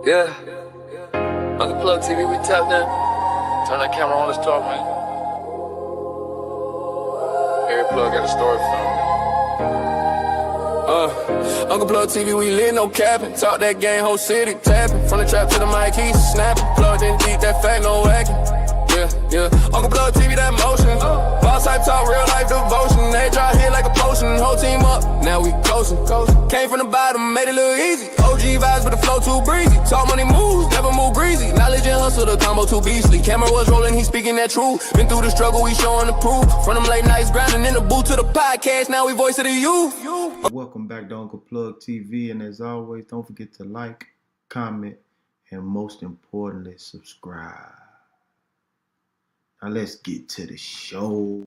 Yeah. Uncle Plug TV, we tap now. Turn that camera on, let's talk, man. Every plug got a story for me. Uncle Plug TV, we lit, no capping. Talk that game, whole city tapping. From the trap to the mic, he's snapping. Plugged in deep, that fact, no whacking. Yeah. Uncle Plug TV, that motion. Boss type talk, real life devotion. They dry hit like a potion. Whole team up, now we coasting. Came from the bottom, made it look easy. OG vibes, but the flow too breezy. Talk money moves, never move breezy. Knowledge and hustle, the combo too beastly. Camera was rolling, he speaking that truth. Been through the struggle, we showing the proof. From them late nights grinding in the booth to the podcast, now we voice of the youth. Welcome back to Uncle Plug TV, and as always, don't forget to like, comment, and most importantly, subscribe. Now let's get to the show.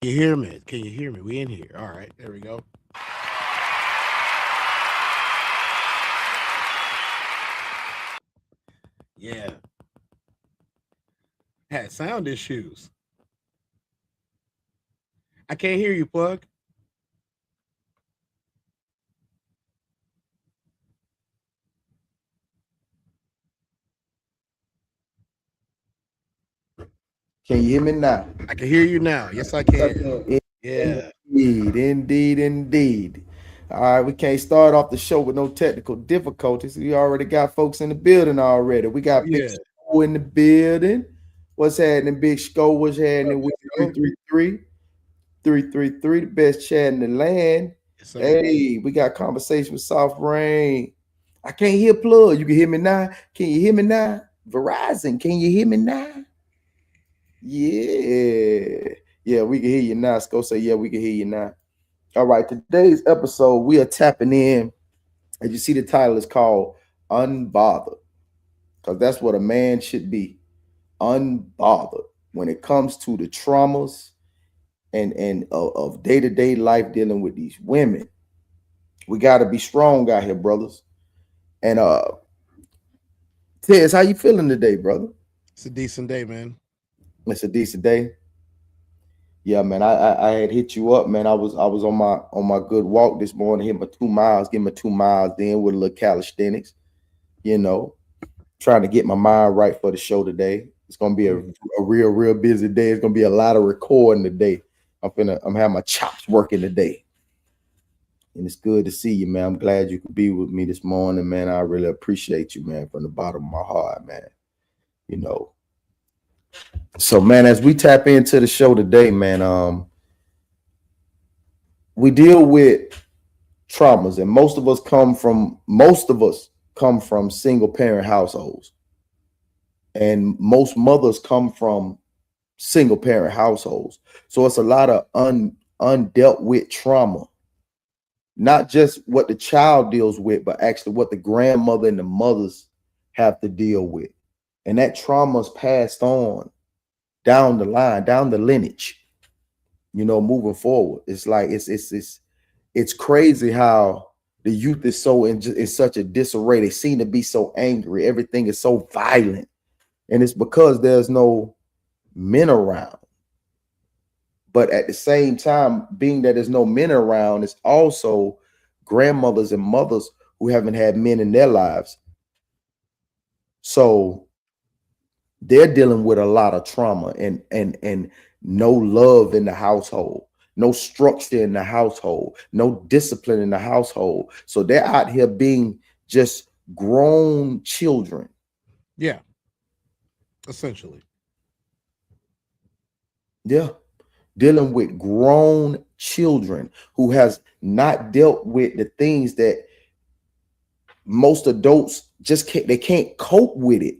You hear me? Can you hear me? We in here. All right, there we go. Yeah. Had sound issues. I can't hear you, Plug. Can you hear me now? I can hear you now. Yes, I can. Yeah. Indeed. All right, we can't start off the show with no technical difficulties. We already got folks in the building already. We got Big Sco in the building. What's happening, Big Sco? What's happening with 333? 333, the best chat in the land. Yes, hey, we got conversation with Soft Rain. I can't hear Plug. You can hear me now? Can you hear me now? Verizon, can you hear me now? Yeah, we can hear you now. Sco say, yeah, we can hear you now. All right, today's episode, we are tapping in. As you see, the title is called Unbothered, because that's what a man should be, unbothered, when it comes to the traumas and of day-to-day life dealing with these women. We got to be strong out here, brothers. And Tez, how you feeling today, brother? It's a decent day, man. It's a decent day. Yeah, man. I had hit you up, man. I was on my good walk this morning, hit my 2 miles, get my 2 miles in with a little calisthenics, trying to get my mind right for the show today. It's gonna be a real busy day. It's gonna be a lot of recording today. I'm having my chops working today. And it's good to see you, man. I'm glad you could be with me this morning, man. I really appreciate you, man, from the bottom of my heart, man. So, man, as we tap into the show today, man, we deal with traumas, and most of us come from single parent households, and most mothers come from single parent households. So it's a lot of undealt with trauma, not just what the child deals with, but actually what the grandmother and the mothers have to deal with. And that trauma is passed on down the line, down the lineage, moving forward. It's like it's crazy how the youth is so in such a disarray. They seem to be so angry. Everything is so violent. And it's because there's no men around. But at the same time, being that there's no men around, it's also grandmothers and mothers who haven't had men in their lives. So they're dealing with a lot of trauma and no love in the household, no structure in the household, no discipline in the household. So they're out here being just grown children. Yeah, essentially. Yeah, dealing with grown children who has not dealt with the things that most adults they can't cope with it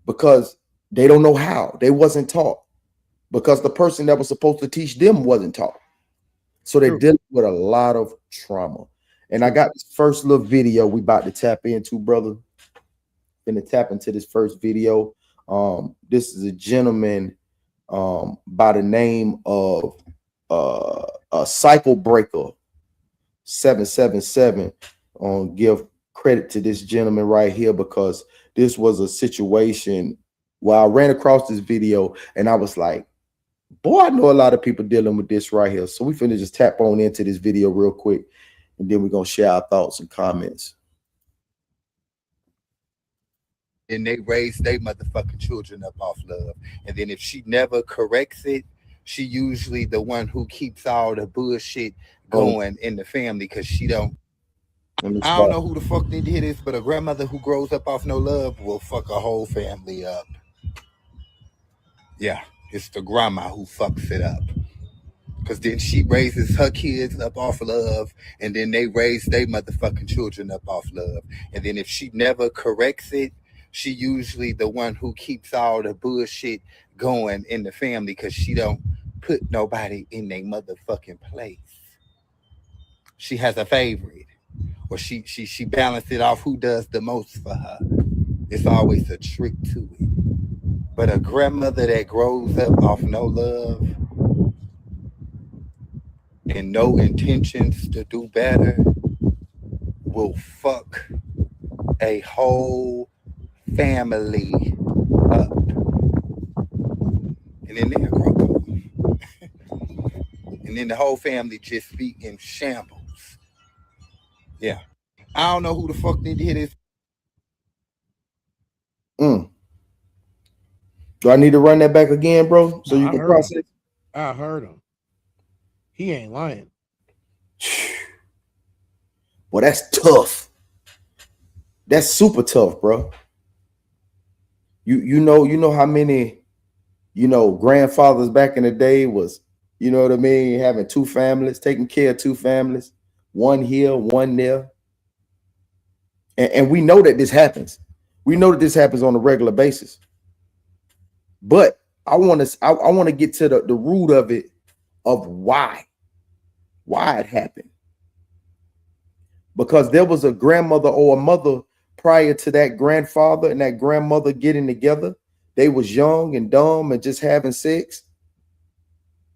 because they don't know how. They wasn't taught because the person that was supposed to teach them wasn't taught. So they're dealing with a lot of trauma. And I got this first little video we about to tap into, brother. Gonna tap into this first video. This is a gentleman by the name of a Cycle Breaker 777. Give credit to this gentleman right here, because this was a situation where I ran across this video and I was like, boy, I know a lot of people dealing with this right here. So we finna just tap on into this video real quick, and then we're gonna share our thoughts and comments. And they raise their motherfucking children up off love. And then if she never corrects it, she usually the one who keeps all the bullshit going in the family, because she don't. I don't know who the fuck need to hear this, but a grandmother who grows up off no love will fuck a whole family up. Yeah, it's the grandma who fucks it up. Because then she raises her kids up off love, and then they raise their motherfucking children up off love. And then if she never corrects it, she usually the one who keeps all the bullshit going in the family, because she don't put nobody in their motherfucking place. She has a favorite, or she balances it off who does the most for her. It's always a trick to it. But a grandmother that grows up off no love and no intentions to do better will fuck a whole family up. And then they'll grow up. And then the whole family just be in shambles. Yeah. I don't know who the fuck need to hear this. Do I need to run that back again, bro? So you can process? I heard him. He ain't lying. Well, that's tough. That's super tough, bro. You know how many, grandfathers back in the day was, you know what I mean, having two families, taking care of two families, one here, one there. And we know that this happens. We know that this happens on a regular basis. But I want to get to the root of it, of why it happened. Because there was a grandmother or a mother prior to that grandfather and that grandmother getting together. They was young and dumb and just having sex.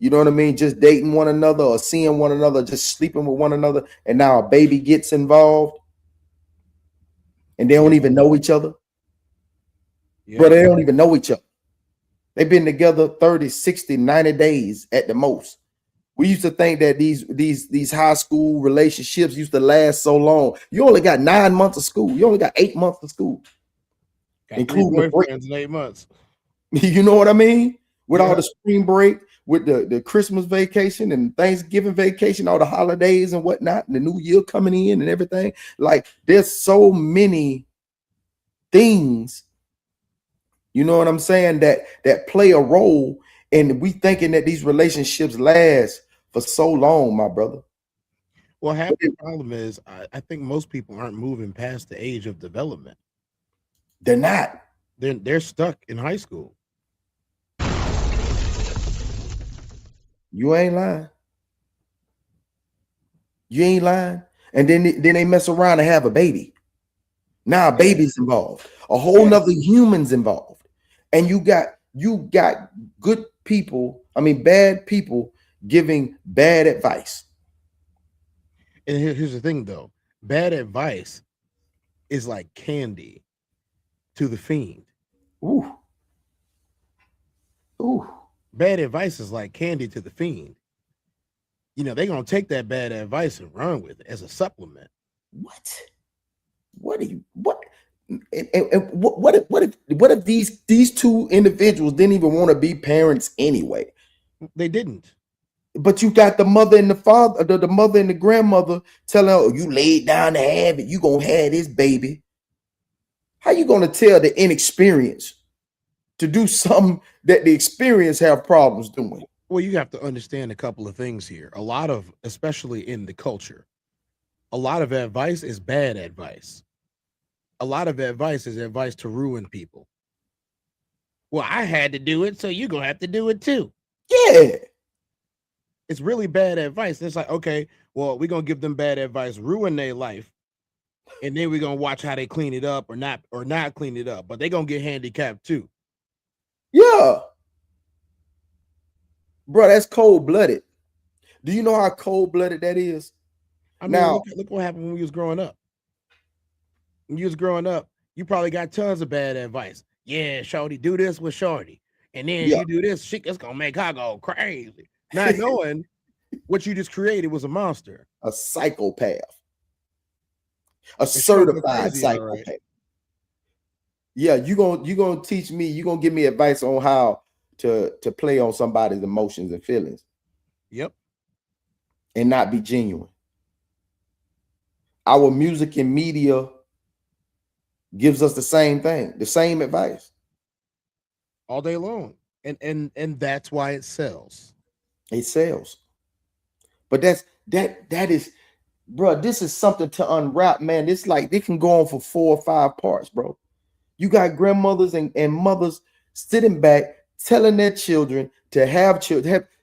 You know what I mean? Just dating one another or seeing one another, just sleeping with one another. And now a baby gets involved and they don't even know each other. Yeah. But they don't even know each other. They've been together 30, 60, 90 days at the most. We used to think that these high school relationships used to last so long. You only got 9 months of school. You only got 8 months of school. Including boyfriends in 8 months. You know what I mean? With all the spring break, with the Christmas vacation and Thanksgiving vacation, all the holidays and whatnot, and the new year coming in and everything. Like, there's so many things, you know what I'm saying, that play a role. And we thinking that these relationships last for so long, my brother. Well, half the problem is I think most people aren't moving past the age of development. They're not. They're stuck in high school. You ain't lying. You ain't lying. And then they mess around and have a baby. Now a baby's involved. A whole nother human's involved. And you got good people, bad people giving bad advice. And here's the thing, though. Bad advice is like candy to the fiend. Ooh. Bad advice is like candy to the fiend. You know, they're going to take that bad advice and run with it as a supplement. What if these two individuals didn't even want to be parents anyway? They didn't. But you got the mother and the father, the mother and the grandmother telling her, oh, you laid down to have it, you gonna have this baby. How you gonna tell the inexperience to do something that the experience have problems doing? Well, you have to understand a couple of things here. A lot of, especially in the culture, a lot of advice is bad advice. A lot of advice is advice to ruin people. Well, I had to do it, so you're going to have to do it too. Yeah. It's really bad advice. It's like, okay, well, we're going to give them bad advice, ruin their life, and then we're going to watch how they clean it up or not clean it up, but they're going to get handicapped too. Yeah. Bro, that's cold-blooded. Do you know how cold-blooded that is? I mean, Now, look what happened when we was growing up. When you was growing up, you probably got tons of bad advice. Yeah, shorty, do this with shorty. And then yeah. you do this shit that's gonna make her go crazy. Not knowing what you just created was a monster. A psychopath. A And she gonna go certified crazy, all right. psychopath. Yeah, you gonna teach me, you gonna give me advice on how to play on somebody's emotions and feelings Yep. and not be genuine. Our music and media gives us the same thing, the same advice. All day long. And that's why it sells. It sells. But that is, bro, this is something to unwrap, man. It's like they can go on for 4 or 5 parts, bro. You got grandmothers and mothers sitting back telling their children to have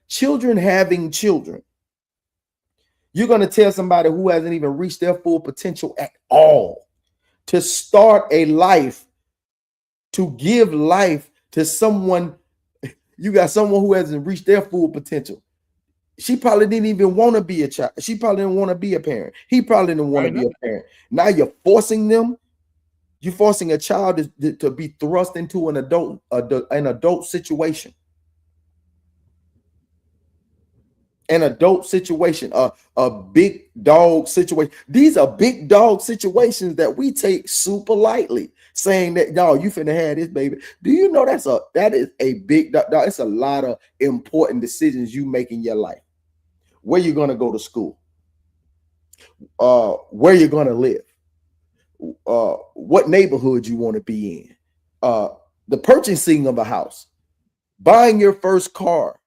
children having children. You're going to tell somebody who hasn't even reached their full potential at all to start a life, to give life to someone. You got someone who hasn't reached their full potential. She probably didn't even want to be a child. She probably didn't want to be a parent. He probably didn't want to be a parent. Now you're forcing them. You're forcing a child to be thrust into an adult situation. An adult situation, a big dog situation. These are big dog situations that we take super lightly, saying that, y'all, you finna have this baby. Do you know that is a big dog? It's a lot of important decisions you make in your life. Where you're gonna go to school, where you're gonna live, what neighborhood you want to be in, the purchasing of a house, buying your first car,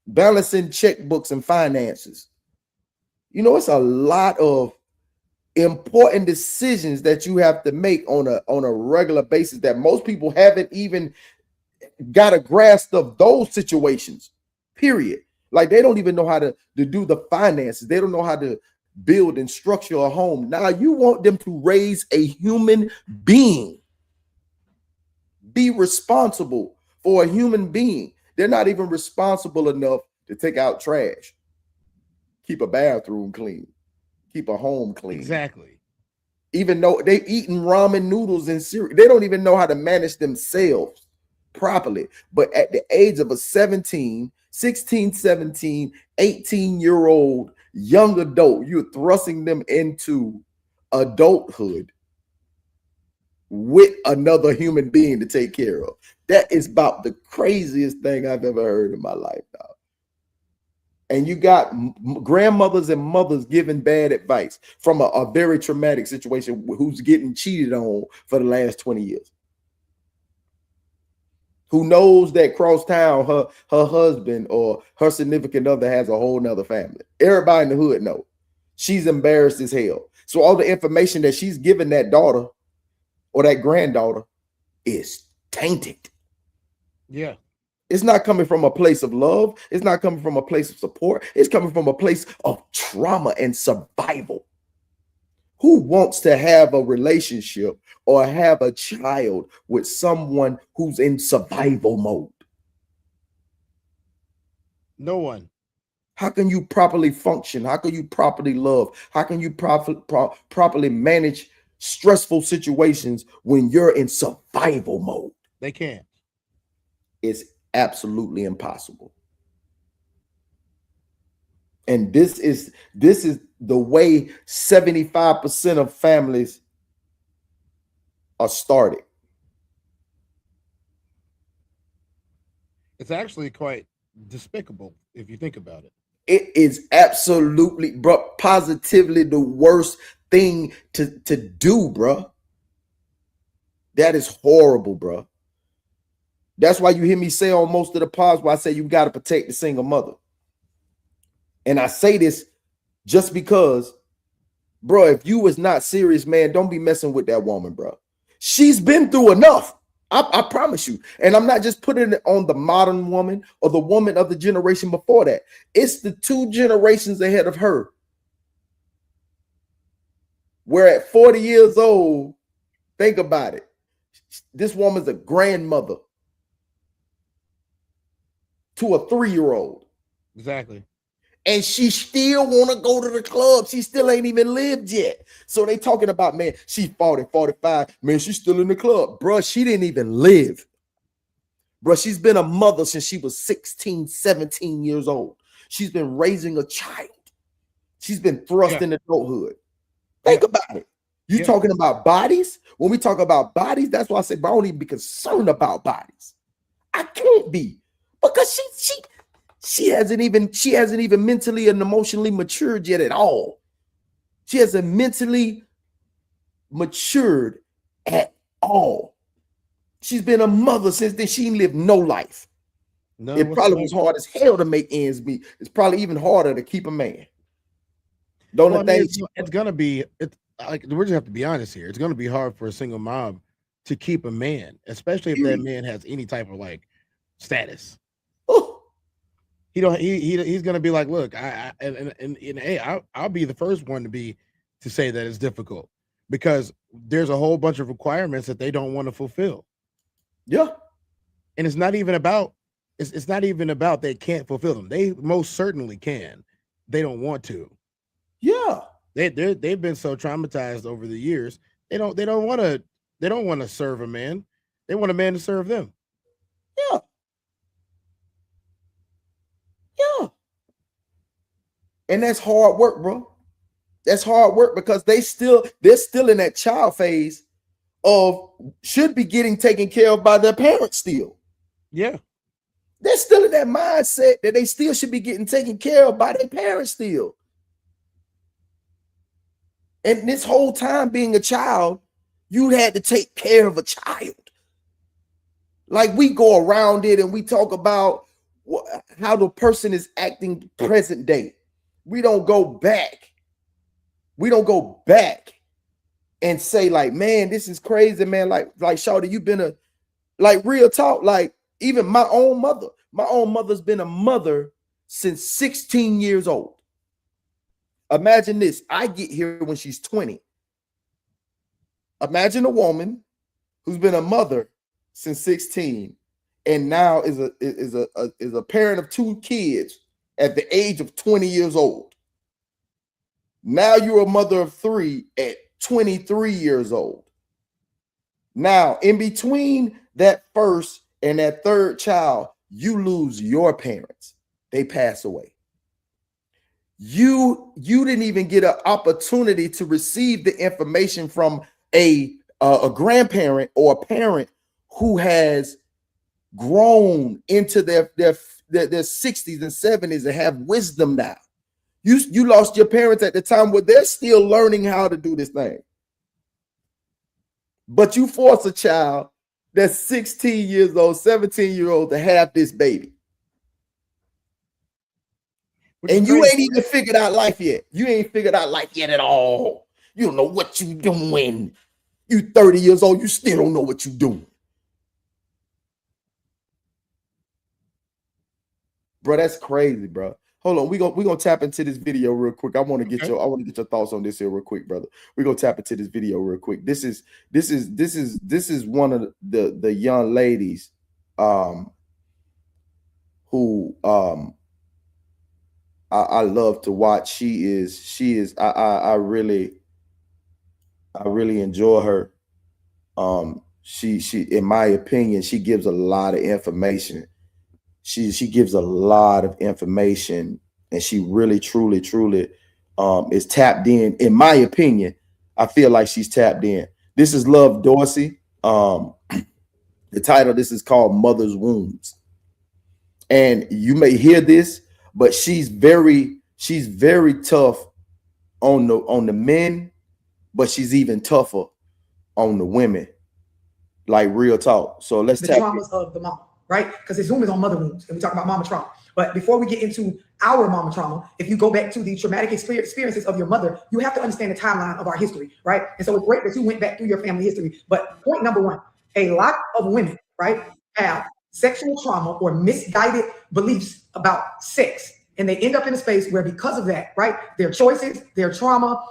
balancing checkbooks and finances. It's a lot of important decisions that you have to make on a regular basis that most people haven't even got a grasp of those situations, period. Like, they don't even know how to do the finances. They don't know how to build and structure a home. Now you want them to raise a human being, be responsible for a human being. They're not even responsible enough to take out trash, keep a bathroom clean, keep a home clean. Exactly. Even though they eating ramen noodles and cereal, they don't even know how to manage themselves properly. But at the age of a 16, 17, 18-year-old young adult, you're thrusting them into adulthood with another human being to take care of. That is about the craziest thing I've ever heard in my life, dog. And you got grandmothers and mothers giving bad advice from a very traumatic situation, who's getting cheated on for the last 20 years. Who knows that cross town her husband or her significant other has a whole nother family. Everybody in the hood know. She's embarrassed as hell. So all the information that she's giving that daughter or that granddaughter is tainted. Yeah. It's not coming from a place of love. It's not coming from a place of support. It's coming from a place of trauma and survival. Who wants to have a relationship or have a child with someone who's in survival mode? No one. How can you properly function? How can you properly love? How can you properly manage stressful situations when you're in survival mode? They can't. It's absolutely impossible. And this is the way 75% of families are started. It's actually quite despicable if you think about it. It is absolutely, bro, positively the worst thing to do, bro. That is horrible, bro. That's why you hear me say on most of the pods where I say you got to protect the single mother. And I say this just because, bro, if you was not serious, man, don't be messing with that woman, bro. She's been through enough. I promise you. And I'm not just putting it on the modern woman or the woman of the generation before that. It's the 2 generations ahead of her. We're at 40 years old. Think about it. This woman's a grandmother. to a 3-year-old. Exactly. And she still want to go to the club. She still ain't even lived yet. So they talking about, man, she's 40, 45. Man, she's still in the club. Bruh, she didn't even live. Bruh, she's been a mother since she was 16, 17 years old. She's been raising a child. She's been thrust in adulthood. Think about it. You talking about bodies? When we talk about bodies, that's why I say, bro, I don't even be concerned about bodies. I can't be, because she hasn't even mentally and emotionally matured yet at all. She hasn't mentally matured at all. She's been a mother since then. She ain't lived no life. No, it probably was hard as hell to make ends meet. It's probably even harder to keep a man. It's gonna be. Like, we just have to be honest here. It's gonna be hard for a single mom to keep a man, especially if that man has any type of like status. He's gonna be like, look, I'll be the first one to say that it's difficult, because there's a whole bunch of requirements that they don't want to fulfill. Yeah. And it's not even about they can't fulfill them. They most certainly can. They don't want to. Yeah. They've been so traumatized over the years. They don't want to serve a man. They want a man to serve them. Yeah. Yeah. And that's hard work, bro. That's hard work, because they're still in that child phase of should be getting taken care of by their parents still. Yeah. They're still in that mindset that they still should be getting taken care of by their parents still. And this whole time being a child, you had to take care of a child. Like, we go around it and we talk about how the person is acting present day. We don't go back. We don't go back and say, like, man, this is crazy, man. Like Shawty, you've been real talk. Like, even my own mother's been a mother since 16 years old. Imagine this. I get here when she's 20. Imagine a woman who's been a mother since 16 and now is a parent of 2 kids at the age of 20 years old. Now you're a mother of 3 at 23 years old. Now, in between that first and that third child, you lose your parents. They pass away. You didn't even get an opportunity to receive the information from a grandparent or a parent who has grown into their 60s and 70s and have wisdom now. You lost your parents at the time where they're still learning how to do this thing. But you force a child that's 16 years old, 17-year-old to have this baby. And you ain't even figured out life yet. You ain't figured out life yet at all. You don't know what you doing. You 30 years old, you still don't know what you doing. Bro, that's crazy, bro. Hold on, we gonna tap into this video real quick. I want to get your thoughts on this here real quick, brother. We're gonna tap into this video real quick. This is one of the young ladies who I love to watch. I really enjoy her. She in my opinion, she gives a lot of information. She gives a lot of information, and she really truly is tapped in. In my opinion, I feel like she's tapped in. This is Love Dorsey. The title, this is called Mother's Wounds. And you may hear this, but she's very tough on the men, but she's even tougher on the women. Like, real talk. So let's the traumas of the mom, right? Because the Zoom is on mother wounds, and we talk about mama trauma. But before we get into our mama trauma, if you go back to the traumatic experiences of your mother, you have to understand the timeline of our history, right? And so it's great that you went back through your family history. But point number one, a lot of women, right, have sexual trauma or misguided beliefs about sex. And they end up in a space where, because of that, right, their choices, their trauma,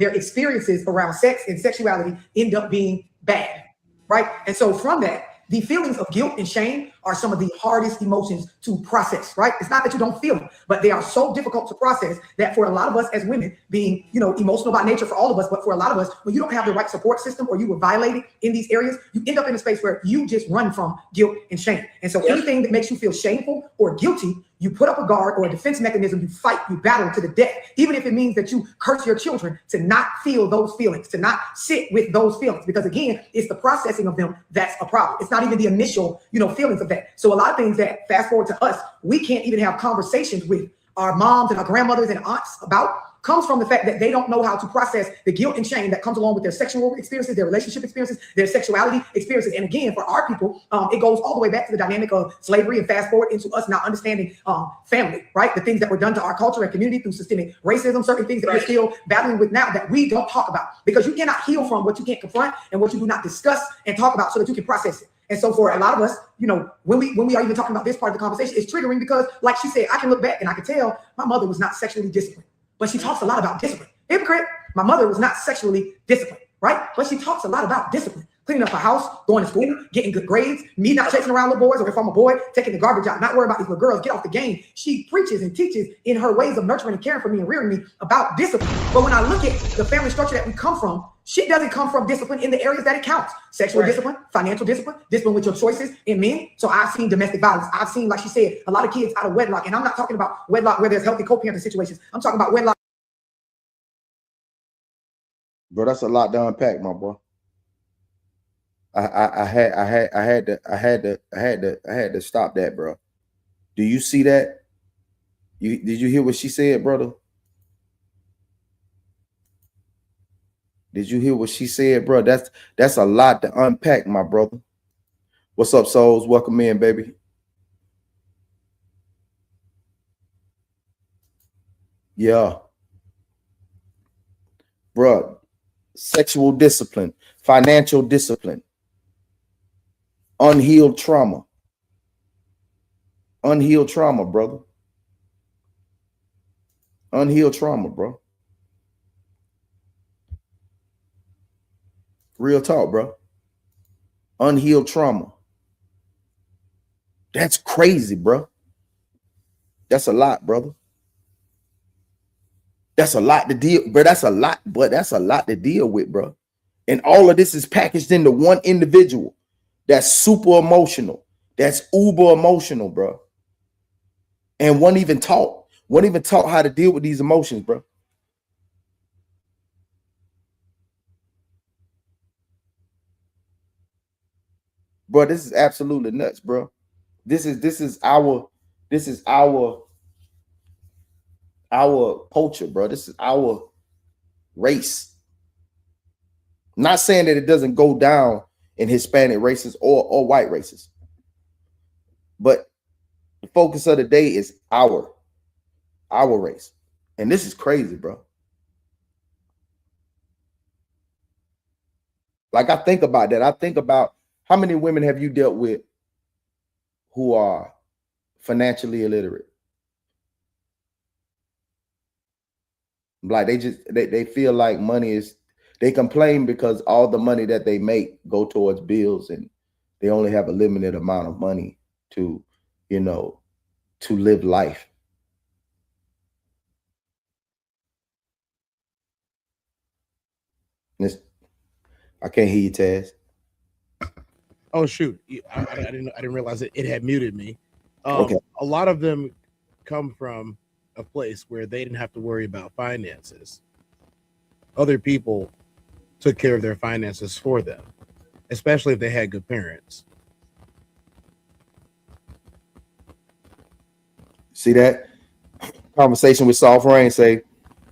their experiences around sex and sexuality end up being bad, right? And so from that, the feelings of guilt and shame are some of the hardest emotions to process, right? It's not that you don't feel them, but they are so difficult to process that for a lot of us as women, being, emotional by nature for all of us, but for a lot of us, when you don't have the right support system or you were violated in these areas, you end up in a space where you just run from guilt and shame. And so anything that makes you feel shameful or guilty, you put up a guard or a defense mechanism, you fight, you battle to the death, even if it means that you curse your children to not feel those feelings, to not sit with those feelings, because again, it's the processing of them that's a problem. It's not even the initial, feelings of that. So a lot of things that fast forward to us, we can't even have conversations with our moms and our grandmothers and aunts about, comes from the fact that they don't know how to process the guilt and shame that comes along with their sexual experiences, their relationship experiences, their sexuality experiences. And again, for our people, it goes all the way back to the dynamic of slavery and fast forward into us not understanding family, right? The things that were done to our culture and community through systemic racism, certain things that we're still battling with now that we don't talk about, because you cannot heal from what you can't confront and what you do not discuss and talk about so that you can process it. And so for a lot of us, when we are even talking about this part of the conversation, it's triggering because, like she said, I can look back and I can tell my mother was not sexually disciplined. But she talks a lot about discipline. Hypocrite, my mother was not sexually disciplined, right? But she talks a lot about discipline. Cleaning up her house, going to school, getting good grades, me not chasing around little boys, or if I'm a boy, taking the garbage out, not worrying about these little girls, get off the game. She preaches and teaches in her ways of nurturing and caring for me and rearing me about discipline. But when I look at the family structure that we come from, shit doesn't come from discipline in the areas that it counts. Sexual discipline, financial discipline, discipline with your choices in men. So I've seen domestic violence. I've seen, like she said, a lot of kids out of wedlock. And I'm not talking about wedlock where there's healthy co-parenting situations. I'm talking about wedlock. Bro, that's a lot to unpack, my boy. I had to stop that, bro. Do you see that? Did you hear what she said, brother? Did you hear what she said, bro? That's a lot to unpack, my brother. What's up, souls? Welcome in, baby. Yeah. Bro, sexual discipline, financial discipline, unhealed trauma, brother. Unhealed trauma, bro. Real talk, bro. Unhealed trauma. That's crazy, bro. That's a lot, brother. That's a lot to deal, bro. That's a lot to deal with, bro. And all of this is packaged into one individual that's super emotional, that's uber emotional, bro. And one even taught how to deal with these emotions, bro. Bro, this is absolutely nuts, bro. This is our culture, bro. This is our race. Not saying that it doesn't go down in Hispanic races or white races, but the focus of the day is our race. And this is crazy, bro. Like, I think about that. I think about how many women have you dealt with who are financially illiterate? Like, they feel like money is, they complain because all the money that they make go towards bills, and they only have a limited amount of money to, to live life. I can't hear you, Taz. Oh shoot! I didn't realize it had muted me. Okay. A lot of them come from a place where they didn't have to worry about finances. Other people took care of their finances for them, especially if they had good parents. See that conversation with Soft Rain say,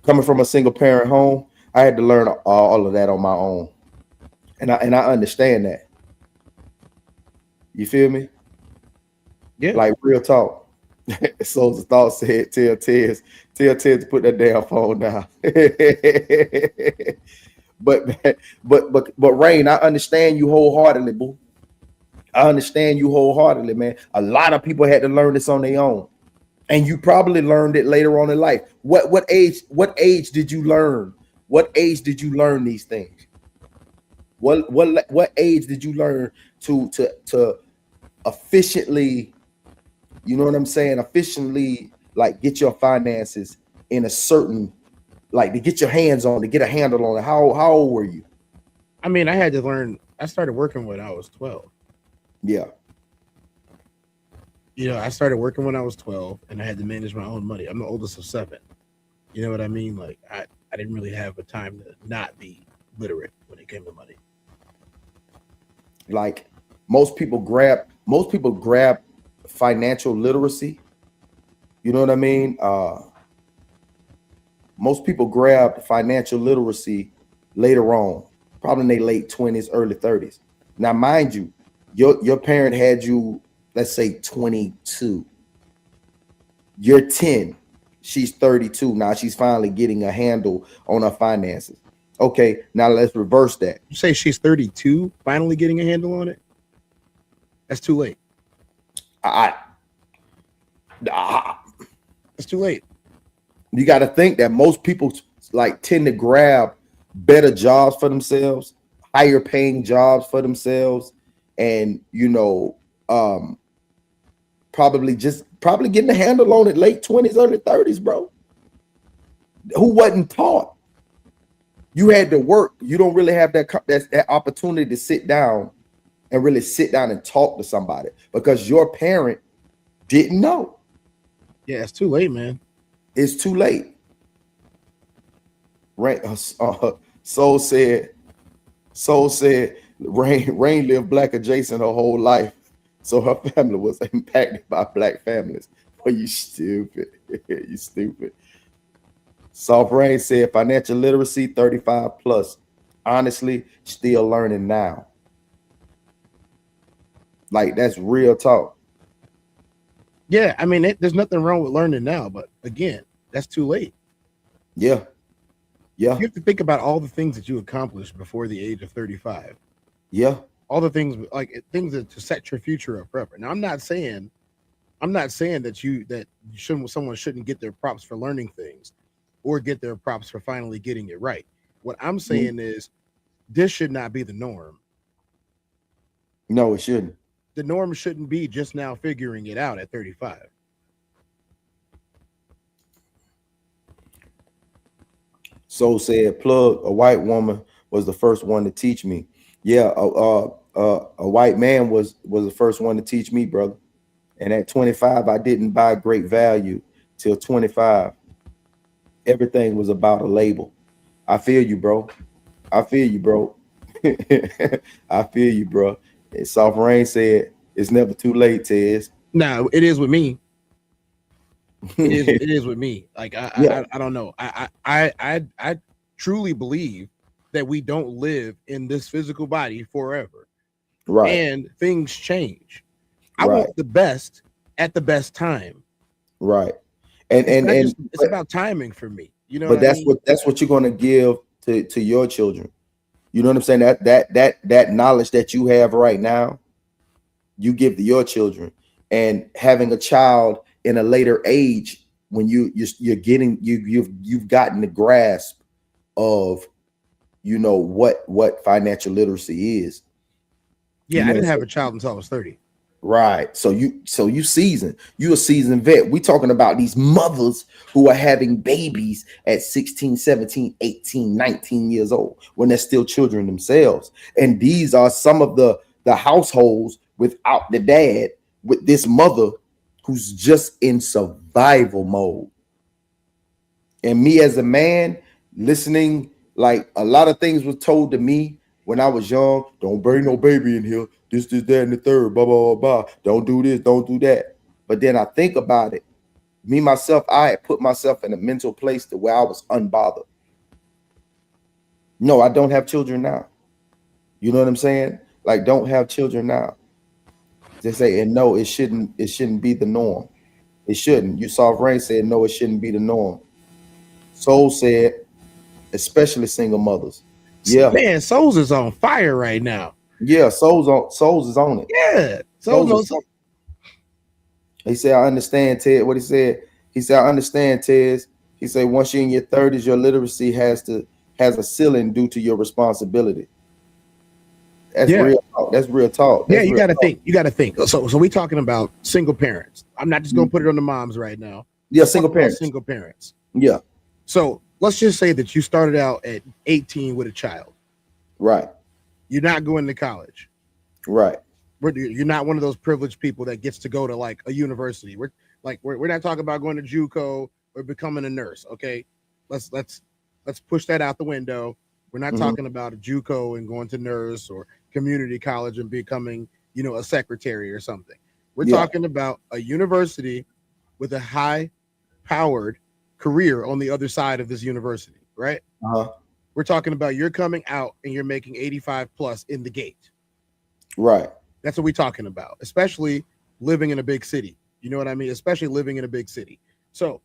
coming from a single parent home, I had to learn all of that on my own, and I understand that. You feel me? Yeah. Like, real talk. Souls of Thought said, tell Ted to put that damn phone down. but Rain, I understand you wholeheartedly, boo. I understand you wholeheartedly, man. A lot of people had to learn this on their own, and you probably learned it later on in life. What age did you learn? What age did you learn these things? what age did you learn to efficiently, you know what I'm saying, efficiently like get your finances in a certain, like to get your hands on, to get a handle on it? How old were you? I mean, I had to learn. I started working when I was 12. Yeah. You know, I started working when I was 12, and I had to manage my own money. I'm the oldest of 7. You know what I mean? Like I didn't really have a time to not be literate when it came to money. Like most people grab financial literacy. You know what I mean? Most people grab financial literacy later on, probably in their late 20s, early 30s. Now, mind you, your parent had you, let's say 22. You're 10. She's 32. Now she's finally getting a handle on her finances. Okay, now let's reverse that. You say she's 32, finally getting a handle on it? That's too late. I It's too late. You got to think that most people like tend to grab better jobs for themselves, higher paying jobs for themselves, and probably getting a handle on it late 20s, early 30s, bro. Who wasn't taught? You had to work. You don't really have that opportunity to sit down and talk to somebody because your parent didn't know. Yeah, it's too late, man. It's too late. Soul said Rain lived black adjacent her whole life, so her family was impacted by black families. Oh, you stupid. You stupid. Soft Rain said financial literacy 35 plus. Honestly, still learning now. Like, that's real talk. Yeah, I mean, there's nothing wrong with learning now, but again, that's too late. Yeah. Yeah. You have to think about all the things that you accomplished before the age of 35. Yeah. All the things, like things to set your future up forever. Now, I'm not saying that someone shouldn't get their props for learning things or get their props for finally getting it right. What I'm saying is this should not be the norm. No, it shouldn't. The norm shouldn't be just now figuring it out at 35. So said plug, a white woman was the first one to teach me. Yeah, a white man was the first one to teach me, brother. And at 25, I didn't buy great value till 25. Everything was about a label. I feel you, bro. I feel you, bro. I feel you, bro. And Soft Rain said it's never too late, Tez. No, it is with me. It is with me. Like Yeah. I don't know. I truly believe that we don't live in this physical body forever. Right. And things change. I Right. want the best at the best time. Right. And It's about timing for me. You know, but that's what you're gonna give to your children. You know what I'm saying? That knowledge that you have right now, you give to your children. And having a child in a later age, when you're getting you've gotten the grasp of what financial literacy is. Yeah, I didn't have a child until I was 30. Right. So you seasoned. You a seasoned vet. We talking about these mothers who are having babies at 16, 17, 18, 19 years old when they're still children themselves. And these are some of the households without the dad, with this mother who's just in survival mode. And me as a man listening, like a lot of things was told to me when I was young. Don't bring no baby in here. This, that, and the third. Blah, blah, blah, blah. Don't do this. Don't do that. But then I think about it. Me, myself, I had put myself in a mental place to where I was unbothered. No, I don't have children now. You know what I'm saying? Like, don't have children now. They say, and no, it shouldn't be the norm. It shouldn't. You saw Rain said, no, it shouldn't be the norm. Soul said, especially single mothers. Yeah. Man, Souls is on fire right now. Yeah, Souls is on it. Yeah. Souls. He said, I understand, Ted. What he said? He said, I understand, Ted. He said, once you're in your 30s, your literacy has a ceiling due to your responsibility. That's Yeah. real talk. That's real talk. Yeah, That's you real got to talk. think. You got to think. So we talking about single parents. I'm not just gonna put it on the moms right now. Yeah, Let's talk single about parents. Single parents. Yeah, So let's just say that you started out at 18 with a child. right, You're not going to college. right. You're not one of those privileged people that gets to go to like a university. We're not talking about going to JUCO or becoming a nurse. Okay, let's push that out the window. We're not Mhm. talking about a JUCO and going to nurse or community college and becoming, a secretary or something. We're Yeah. talking about a university with a high powered career on the other side of this university, right? Uh-huh. We're talking about you're coming out and you're making 85 plus in the gate. Right. That's what we're talking about, especially living in a big city. You know what I mean? Especially living in a big city. So,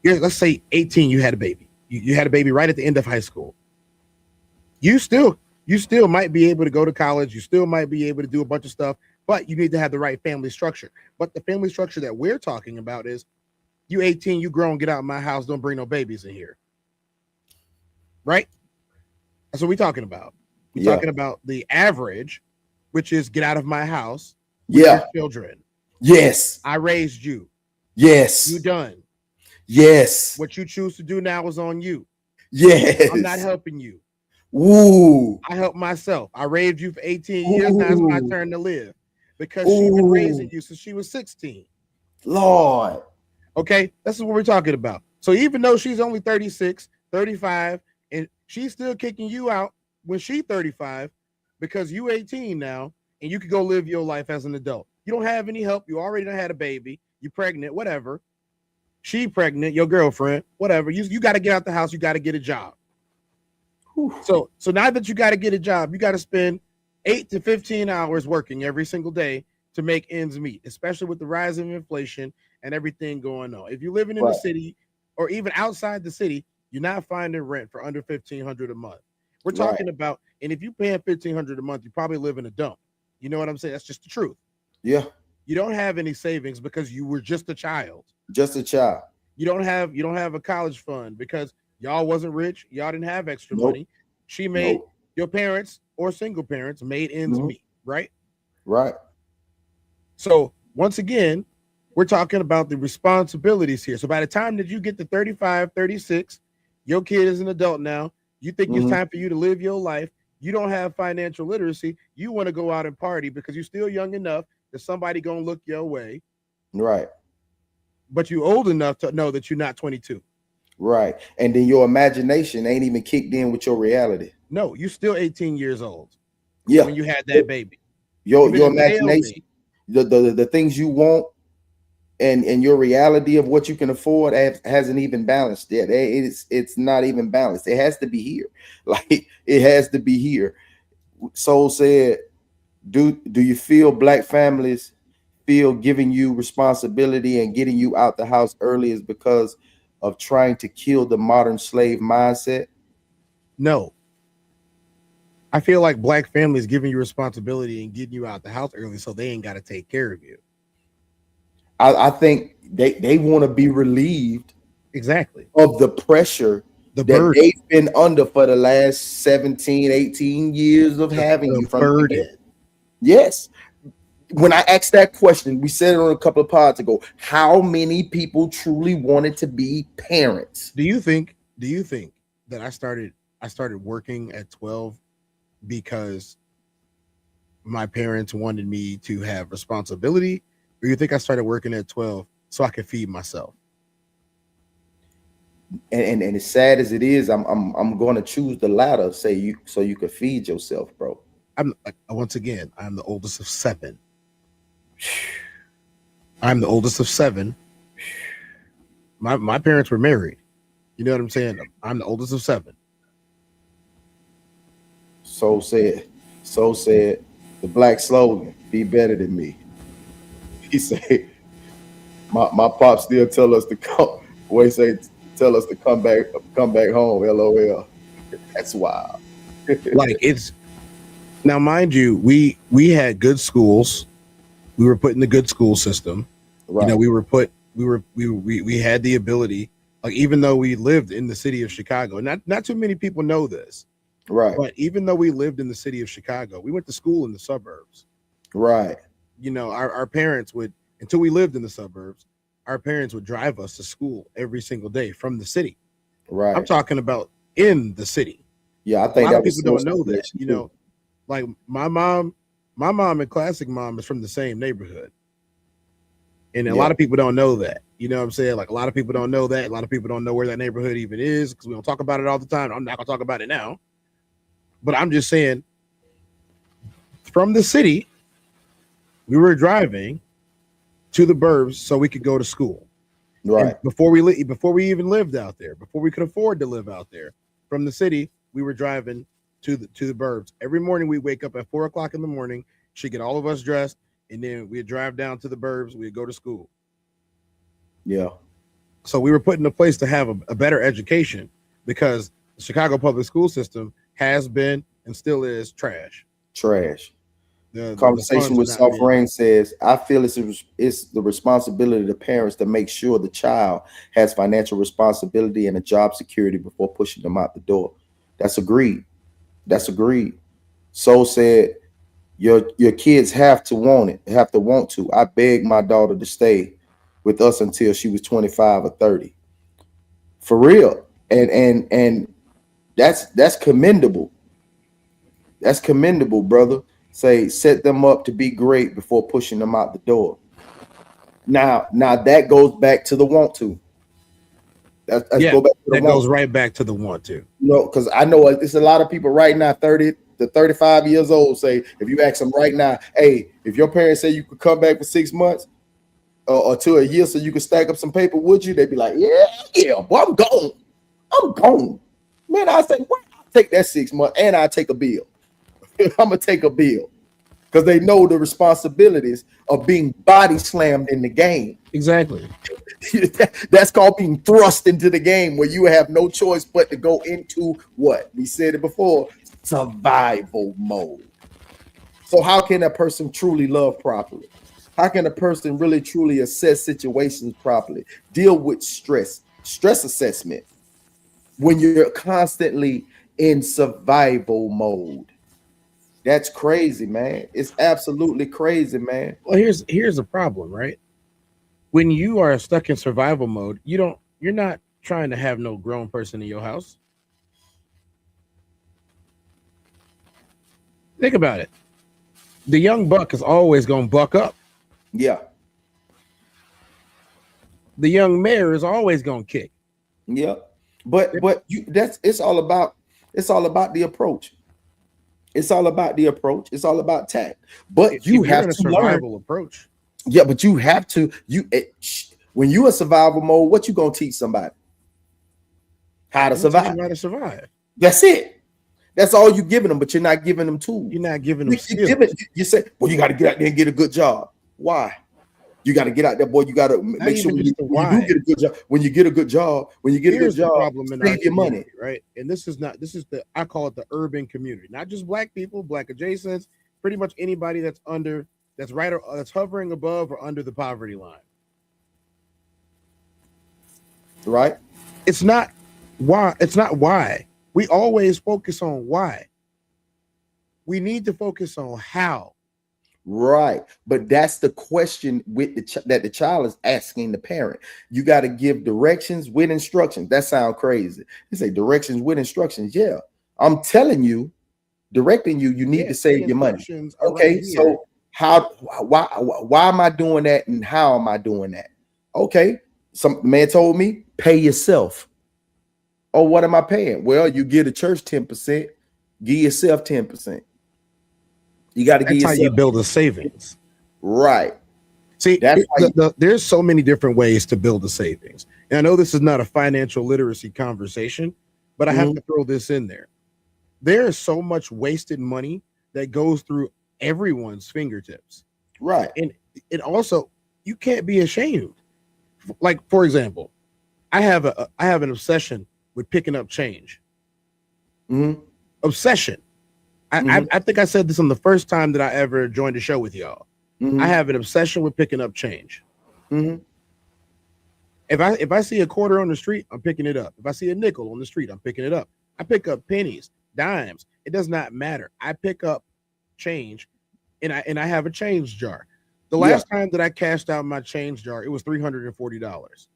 let's say 18, you had a baby. You had a baby right at the end of high school. You still might be able to go to college. You still might be able to do a bunch of stuff, but you need to have the right family structure. But the family structure that we're talking about is you 18, you grown, get out of my house, don't bring no babies in here. Right? That's what we're talking about. We're talking about the average, which is get out of my house with your children. Yes. I raised you. Yes. You done. Yes. What you choose to do now is on you. Yes. I'm not helping you. Ooh. I help myself. I raised you for 18 years. Now it's my turn to live because she's been raising you since she was 16. Lord. Okay, this is what we're talking about. So even though she's only 36, 35, and she's still kicking you out when she's 35 because you 18 now and you could go live your life as an adult. You don't have any help. You already done had a baby. You're pregnant, whatever. She pregnant, your girlfriend, whatever. You got to get out the house. You got to get a job. Whew. So now that you got to get a job, you got to spend 8 to 15 hours working every single day to make ends meet, especially with the rise of inflation and everything going on. If you're living in the city or even outside the city, you're not finding rent for under $1,500 a month. We're talking about, and if you're paying $1,500 a month, you probably live in a dump. You know what I'm saying? That's just the truth. Yeah. You don't have any savings because you were just a child. Just a child. You don't have a college fund because y'all wasn't rich. Y'all didn't have extra money. She made your parents or single parents made ends meet, right? Right. So once again, we're talking about the responsibilities here. So by the time that you get to 35, 36, your kid is an adult now. You think it's time for you to live your life. You don't have financial literacy. You want to go out and party because you're still young enough that somebody gonna look your way. Right. But you're old enough to know that you're not 22. Right. And then your imagination ain't even kicked in with your reality. No, you're still 18 years old. Yeah. When you had that baby. Your imagination, the things you want and your reality of what you can afford hasn't even balanced yet. It's not even balanced. It has to be here. Like it has to be here. Soul said, do you feel black families feel giving you responsibility and getting you out the house early is because of trying to kill the modern slave mindset? No. I feel like black families giving you responsibility and getting you out the house early so they ain't got to take care of you. I think they want to be relieved exactly of the pressure that burden they've been under for the last 17, 18 years of having you from burden. Yes. When I asked that question, we said it on a couple of pods ago, how many people truly wanted to be parents? Do you think that I started working at 12 because my parents wanted me to have responsibility, or you think I started working at 12 so I could feed myself? And as sad as it is, I'm going to choose the latter, so you could feed yourself, bro. Once again, I'm the oldest of 7. I'm the oldest of 7. My parents were married. You know what I'm saying? I'm the oldest of 7. So said the black slogan, be better than me. He said, my pop still tell us to come. Boy, say tell us to come back home. LOL. That's wild. Like it's now, mind you, we had good schools. We were put in the good school system. Right. You know, we had the ability, like even though we lived in the city of Chicago, not too many people know this. Right. But even though we lived in the city of Chicago, we went to school in the suburbs. Right. You know, our parents would, until we lived in the suburbs, our parents would drive us to school every single day from the city. I'm Right. talking about in the city. Yeah, I A think lot that of was people don't social know that. connection You too. know, like my mom and Classic Mom is from the same neighborhood. And a Yeah. lot of people don't know that. You know what I'm saying? Like a lot of people don't know that. A lot of people don't know where that neighborhood even is because we don't talk about it all the time. I'm not gonna talk about it now. But I'm just saying, from the city, we were driving to the burbs so we could go to school. Right. And before we even lived out there, before we could afford to live out there, from the city, we were driving to the burbs. Every morning we wake up at 4 o'clock in the morning. She'd get all of us dressed, and then we'd drive down to the burbs. We'd go to school. Yeah. So we were put in a place to have a better education because the Chicago public school system has been and still is trash. Trash. The Conversation funds with are not Soft being Rain says, I feel it's the responsibility of the parents to make sure the child has financial responsibility and a job security before pushing them out the door. That's agreed. That's agreed. Soul said, your kids have to want it, have to want to. I begged my daughter to stay with us until she was 25 or 30. For real. And that's commendable. That's commendable, brother. Say set them up to be great before pushing them out the door. Now that goes back to the want to. Let's yeah, go back to the that want goes to. right back to the want to. You know, because I know it's a lot of people right now, 30 to 35 years old, say if you ask them right now, hey, if your parents say you could come back for 6 months or to a year so you could stack up some paper, would you? They'd be like, yeah, boy, I'm gone. I'm gone. Man, I say, what? I'll take that 6 months and I'll take a bill. I'm gonna take a bill. Because they know the responsibilities of being body slammed in the game. Exactly. That's called being thrust into the game where you have no choice but to go into what? We said it before, survival mode. So how can a person truly love properly? How can a person really truly assess situations properly? Deal with stress assessment when you're constantly in survival mode. That's crazy, man. It's absolutely crazy, man. Well, here's the problem, right? When you are stuck in survival mode, you're not trying to have no grown person in your house. Think about it. The young buck is always going to buck up. Yeah. The young mare is always going to kick. Yeah. But it's all about the approach. It's all about the approach. It's all about tact. But If you you're have in a to learn. survival approach. Yeah, but you have to. When you in survival mode, what you gonna teach somebody? How to survive. Teach them how to survive. That's it. That's all you're giving them, but you're not giving them tools. You're not giving them skills. You say, well, you got to get out there and get a good job. Why? You got to get out there, boy. You got to make sure when you do get a good job. When you get a good job, Here's the problem in our save your money, right? And this is the I call it the urban community, not just black people, black adjacents, pretty much anybody that's hovering above or under the poverty line. Right? It's not why. We always focus on why. We need to focus on how. Right. But that's the question with that the child is asking the parent. You got to give directions with instructions. That sounds crazy. You say directions with instructions. Yeah. I'm telling you, directing you need to save your money. Okay. Right, so why am I doing that and how am I doing that? Okay. Some man told me, pay yourself. Oh, what am I paying? Well, you give the church 10%, give yourself 10%. You got to give yourself. That's how you build a savings. Right. See, there's so many different ways to build a savings. And I know this is not a financial literacy conversation, but I have to throw this in there. There is so much wasted money that goes through everyone's fingertips. Right. And it also, you can't be ashamed. Like, for example, I have an obsession with picking up change. Obsession. I think I said this on the first time that I ever joined a show with y'all. I have an obsession with picking up change. If I see a quarter on the street, I'm picking it up. If I see a nickel on the street, I'm picking it up. I pick up pennies. dimes. It does not matter. I pick up change, and I have a change jar. The Yeah, last time that I cashed out my change jar, it was $340.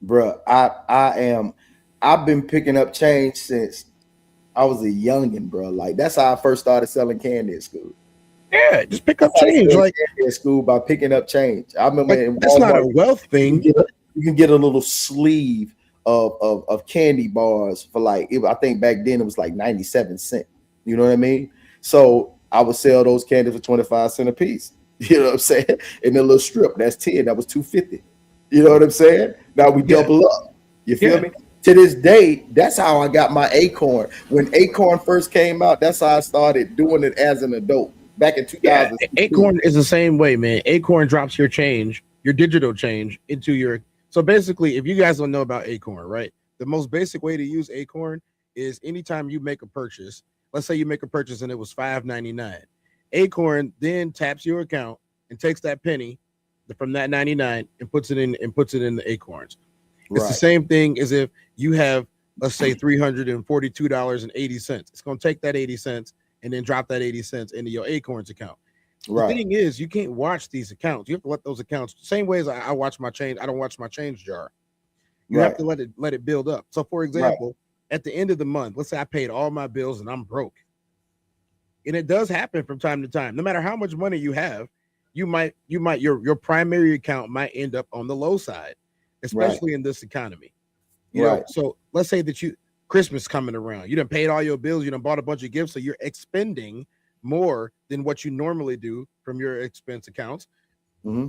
bro. I've been picking up change since I was a youngin, bro. Like that's how I first started selling candy at school. Yeah, just pick I up started change. selling Like candy at school by picking up change. I remember in that's not Walmart, a wealth you can thing. get you can get a little sleeve of candy bars for like I think back then it was like 97 cents. You know what I mean? So I would sell those candies for 25 cents a piece. You know what I'm saying? In a little strip, that's 10. That was 250. You know what I'm saying? Now we Yeah, double up. You feel yeah, me? To this day, that's how I got my Acorn. When Acorn first came out, that's how I started doing it as an adult back in yeah. 2016. Acorn is the same way, man. Acorn drops your change, your digital change, into your. So basically, if you guys don't know about Acorn, right? The most basic way to use Acorn is anytime you make a purchase. Let's say you make a purchase and it was $5.99. Acorn then taps your account and takes that penny from that 99 and puts it in the Acorns. It's the Right, same thing as if you have, let's say, $342.80. It's going to take that 80 cents and then drop that 80 cents into your Acorns account. The right, thing is, you can't watch these accounts. You have to let those accounts, same way as I watch my change. I don't watch my change jar. You have right, to let it build up. So, for right, example, at the end of the month, let's say I paid all my bills and I'm broke. And it does happen from time to time. No matter how much money you have, your primary account might end up on the low side, right, especially in this economy. right, So let's say that Christmas coming around, you done paid all your bills, you done bought a bunch of gifts, so you're expending more than what you normally do from your expense accounts. hmm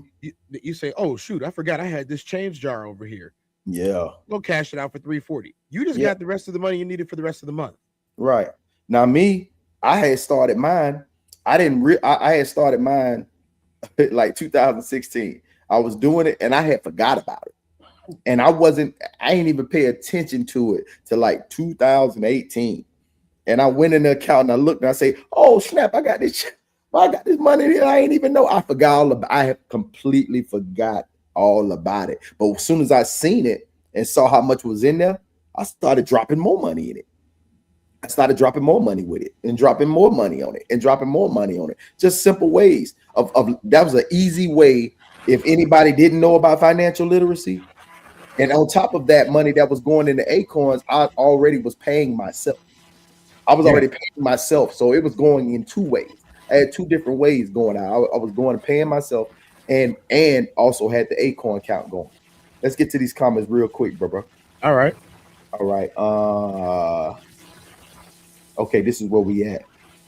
You say, oh shoot, I forgot I had this change jar over here. yeah, Go cash it out for 340. You just yeah, got the rest of the money you needed for the rest of the month. right. Now me, I had started mine. I had started mine like 2016. I was doing it and I had forgot about it. And I ain't even pay attention to it till like 2018. And I went in the account and I looked and I say, oh snap, I got this money here. I ain't even know. I have completely forgot all about it. But as soon as I seen it and saw how much was in there, I started dropping more money in it. I started dropping more money with it and dropping more money on it and dropping more money on it. Just simple ways of that was an easy way. If anybody didn't know about financial literacy, and on top of that money that was going into Acorns, I already was paying myself. I was Yeah. already paying myself. So it was going in two ways. I had two different ways going out. I was going to paying myself and also had the Acorn account going. Let's get to these comments real quick, bro. All right. All right. Okay, this is where we at.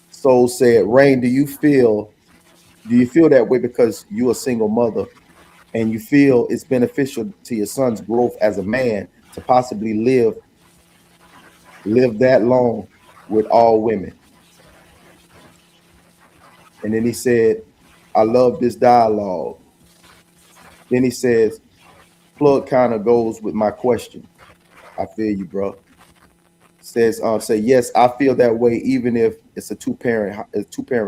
Soul said, Rain, do you feel that way because you're a single mother and you feel it's beneficial to your son's growth as a man to possibly live that long with all women? And then he said, I love this dialogue. Then he says, plug kind of goes with my question. I feel you, bro. Says, say yes, I feel that way, even if it's a two parent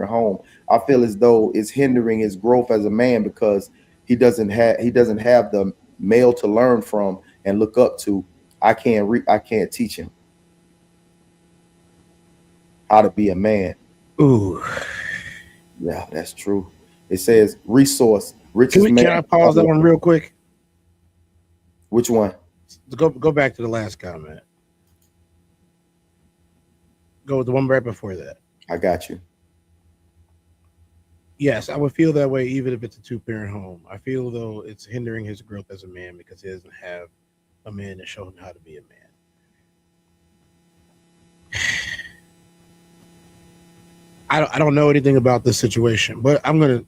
home. I feel as though it's hindering his growth as a man because he doesn't have the male to learn from and look up to. I can't teach him how to be a man. Ooh. Yeah, that's true. It says resource, Can richest we man. can I pause that one real quick? Which one? Go back to the last comment. Go with the one right before that. I got you. Yes, I would feel that way even if it's a two-parent home. I feel though it's hindering his growth as a man because he doesn't have a man to show him how to be a man. I don't know anything about this situation, but I'm gonna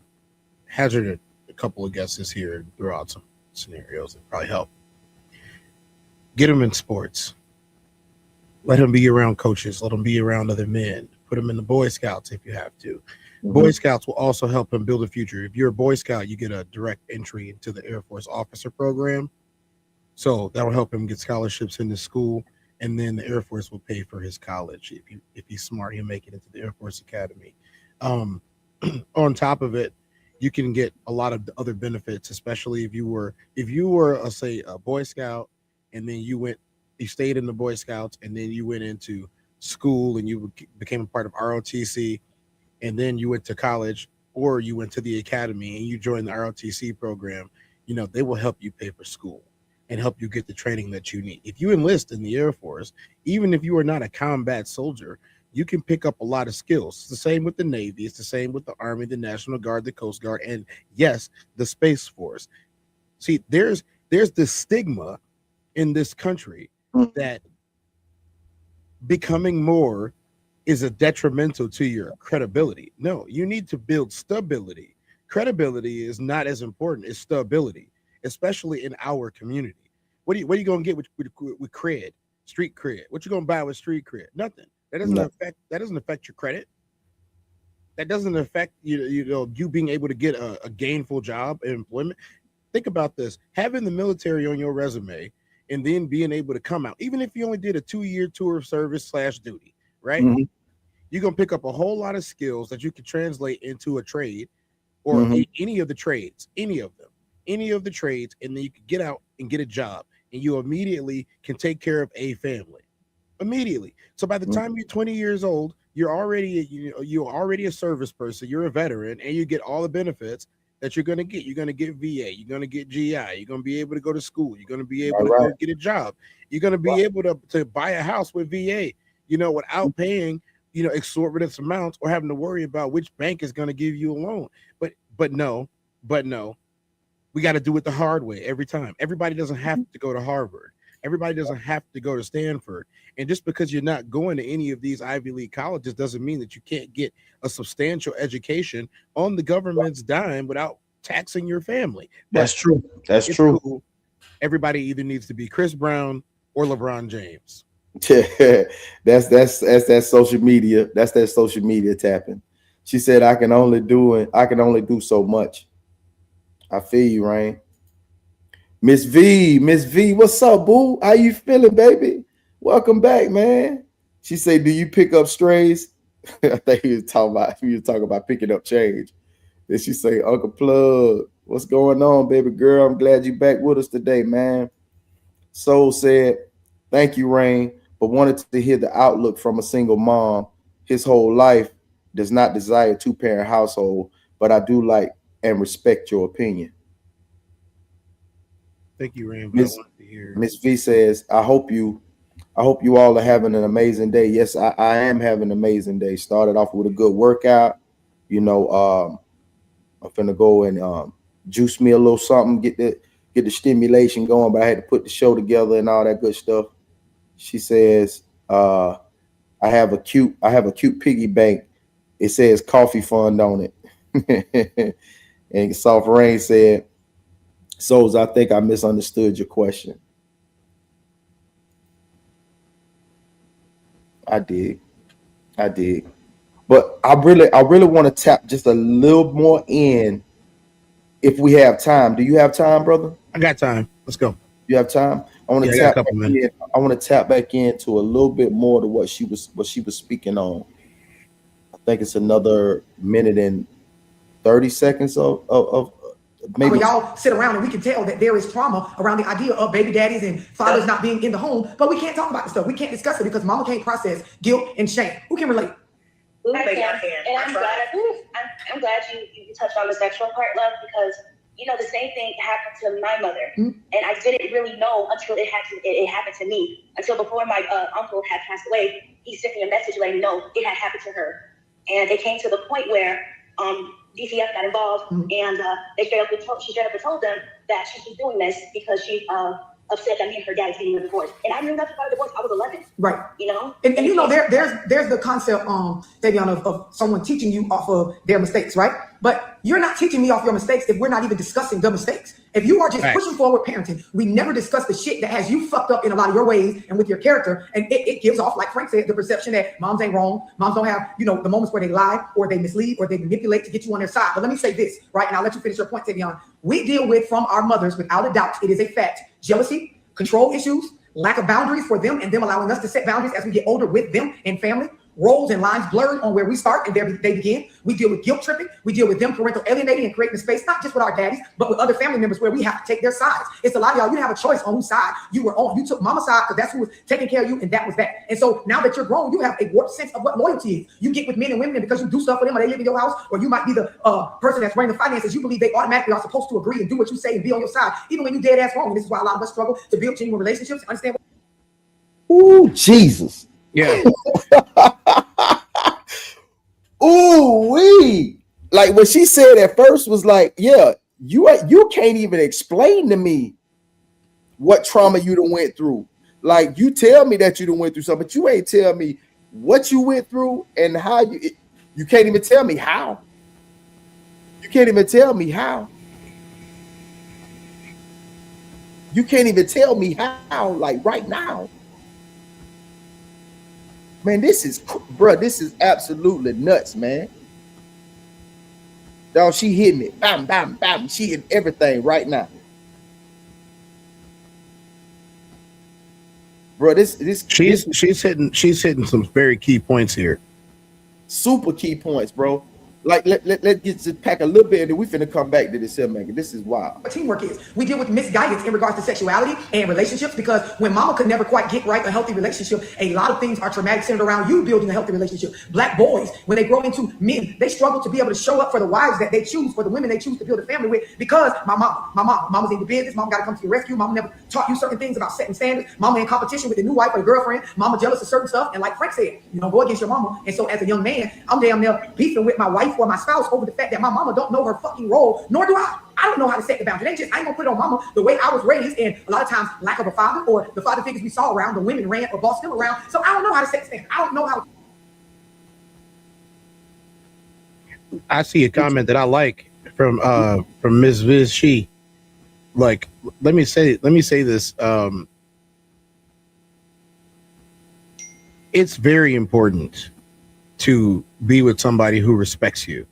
hazard a couple of guesses here and throw out some scenarios that probably help. Get him in sports. Let him be around coaches. Let him be around other men. Put him in the Boy Scouts if you have to. Boy Scouts will also help him build a future. If you're a Boy Scout, you get a direct entry into the Air Force officer program. So that will help him get scholarships into school, and then the Air Force will pay for his college. If he's smart, he'll make it into the Air Force Academy. Um, on top of it, you can get a lot of other benefits, especially if you were say a Boy Scout, and then you stayed in the Boy Scouts, and then you went into school and you became a part of ROTC, and then you went to college or you went to the academy and you joined the ROTC program, they will help you pay for school and help you get the training that you need. If you enlist in the Air Force, even if you are not a combat soldier, you can pick up a lot of skills. It's the same with the Navy. It's the same with the Army, the National Guard, the Coast Guard, and yes, the Space Force. See, there's this stigma in this country that becoming more is a detrimental to your credibility. No, you need to build stability. Credibility is not as important as stability, especially in our community. What are you gonna get with cred, street cred? What you gonna buy with street cred? Nothing. That doesn't affect your credit. That doesn't affect you being able to get a gainful job and employment. Think about this: having the military on your resume and then being able to come out, even if you only did a 2-year tour of service / duty, right? Mm-hmm. You're gonna pick up a whole lot of skills that you can translate into a trade or any of the trades, any of the trades, and then you can get out and get a job, and you immediately can take care of a family. Immediately. So by the time you're 20 years old, you're already a service person, you're a veteran, and you get all the benefits that you're gonna get. You're gonna get VA, you're gonna get GI, you're gonna be able to go to school, you're gonna be able to go get a job, you're gonna be able to buy a house with VA, without paying exorbitant amounts or having to worry about which bank is gonna give you a loan. But no, we got to do it the hard way every time. Everybody doesn't have to go to Harvard. Everybody doesn't have to go to Stanford. And just because you're not going to any of these Ivy League colleges doesn't mean that you can't get a substantial education on the government's dime without taxing your family. That's true. That's true. Cool. Everybody either needs to be Chris Brown or LeBron James. that's that social media. That's that social media tapping. She said, I can only do so much. I feel you, Rain. Miss V, what's up, boo? How you feeling, baby? Welcome back, man. She said, do you pick up strays? I think he was talking about picking up change. Then she say, Uncle Plug, what's going on, baby girl? I'm glad you back with us today, man. Soul said, thank you, Rain, but wanted to hear the outlook from a single mom. His whole life does not desire a 2-parent household, but I do like and respect your opinion. Thank you, Rain. Miss V says, I hope you all are having an amazing day. Yes, I am having an amazing day. Started off with a good workout. I'm finna go and juice me a little something, get the stimulation going, but I had to put the show together and all that good stuff. She says, I have a cute piggy bank. It says coffee fund on it. And Soft Rain said, Souls, I think I misunderstood your question. I did. But I really want to tap just a little more in if we have time. Do you have time, brother? I got time. Let's go. You have time? I want to tap back into a little bit more to what she was speaking on. I think it's another minute and 30 seconds of maybe. Y'all sit around and we can tell that there is trauma around the idea of baby daddies and fathers not being in the home, but we can't talk about the stuff. We can't discuss it because mama can't process guilt and shame. Who can relate? And I'm glad you touched on the sexual part, love, because the same thing happened to my mother, and I didn't really know until it happened to me. Until before my uncle had passed away, he sent me a message letting me know it had happened to her, and it came to the point where DCF got involved, and she straight up told them that she was doing this because she upset that me and her dad getting a divorce. And I knew nothing about a divorce. I was 11. Right. And there's the concept, Davion, of someone teaching you off of their mistakes, right? But you're not teaching me off your mistakes if we're not even discussing the mistakes. If you are just pushing forward parenting, we never discuss the shit that has you fucked up in a lot of your ways and with your character. And it gives off, like Frank said, the perception that moms ain't wrong. Moms don't have, the moments where they lie or they mislead or they manipulate to get you on their side. But let me say this, right? And I'll let you finish your point, Davion. We deal with, from our mothers, without a doubt, it is a fact, jealousy, control issues, lack of boundaries for them and them allowing us to set boundaries as we get older with them and family. roles and lines blurred on where we start and they begin. We deal with guilt tripping. We deal with them parental alienating and creating a space, not just with our daddies, but with other family members where we have to take their sides. It's a lot of y'all, you didn't have a choice on whose side you were on. You took mama's side because that's who was taking care of you, and that was that. And so now that you're grown, you have a warped sense of what loyalty is. You get with men and women, and because you do stuff for them or they live in your house, or you might be the person that's running the finances, you believe they automatically are supposed to agree and do what you say and be on your side, even when you dead ass wrong. And this is why a lot of us struggle to build genuine relationships and understand. Ooh, Jesus. Yeah. Ooh, wee. Like what she said at first was like, yeah, you can't even explain to me what trauma you done went through. Like, you tell me that you done went through something, but you ain't tell me what you went through and how you can't even tell me how. You can't even tell me how. You can't even tell me how, like right now. Man, this is absolutely nuts, man. Dog, she hitting it. Bam, bam, bam. She hitting everything right now. Bro, she's hitting some very key points here. Super key points, bro. Like, let's get to pack a little bit, and then we finna come back to this here, man. This is wild. What teamwork is. We deal with misguidance in regards to sexuality and relationships, because when mama could never quite get right a healthy relationship, a lot of things are traumatic centered around you building a healthy relationship. Black boys, when they grow into men, they struggle to be able to show up for the wives that they choose, for the women they choose to build a family with, because mama's in the business, mama gotta come to your rescue, mama never taught you certain things about setting standards, mama in competition with the new wife or the girlfriend, mama jealous of certain stuff, and like Frank said, you don't go against your mama. And so as a young man, I'm damn near beefing with my wife or my spouse over the fact that my mama don't know her fucking role, nor do I. I don't know how to set the boundary. I ain't gonna put it on mama the way I was raised, and a lot of times lack of a father or the father figures we saw around, the women ran or bossed them around. So I don't know how to set the standard. I don't know how. I see a comment that I like from Ms. Viz She. Like, let me say this. It's very important to be with somebody who respects you.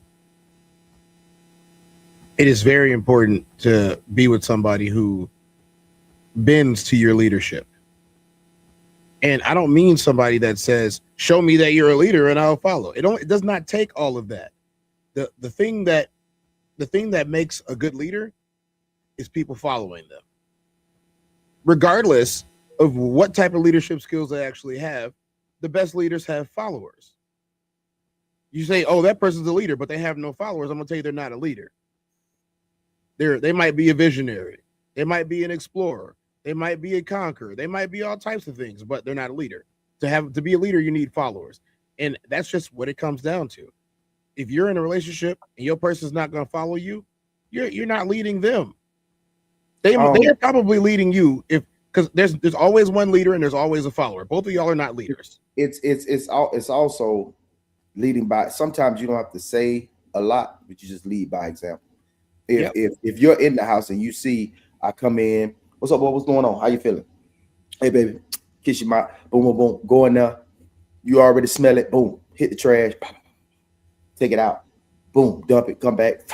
It is very important to be with somebody who bends to your leadership. And I don't mean somebody that says, show me that you're a leader and I'll follow. It does not take all of that. The thing that makes a good leader is people following them. Regardless of what type of leadership skills they actually have, the best leaders have followers. You say, oh, that person's a leader, but they have no followers. I'm gonna tell you they're not a leader. They might be a visionary. They might be an explorer. They might be a conqueror. They might be all types of things, but they're not a leader. To be a leader, you need followers. And that's just what it comes down to. If you're in a relationship and your person's not going to follow you, you're not leading them. They are probably leading you, because there's always one leader and there's always a follower. Both of y'all are not leaders. It's also leading by. Sometimes you don't have to say a lot, but you just lead by example. If you're in the house and you see I come in, what's up, boy? What's going on? How you feeling? Hey, baby, kiss your mouth. Boom, boom, boom. Go in there. You already smell it. Boom. Hit the trash. Take it out. Boom. Dump it. Come back.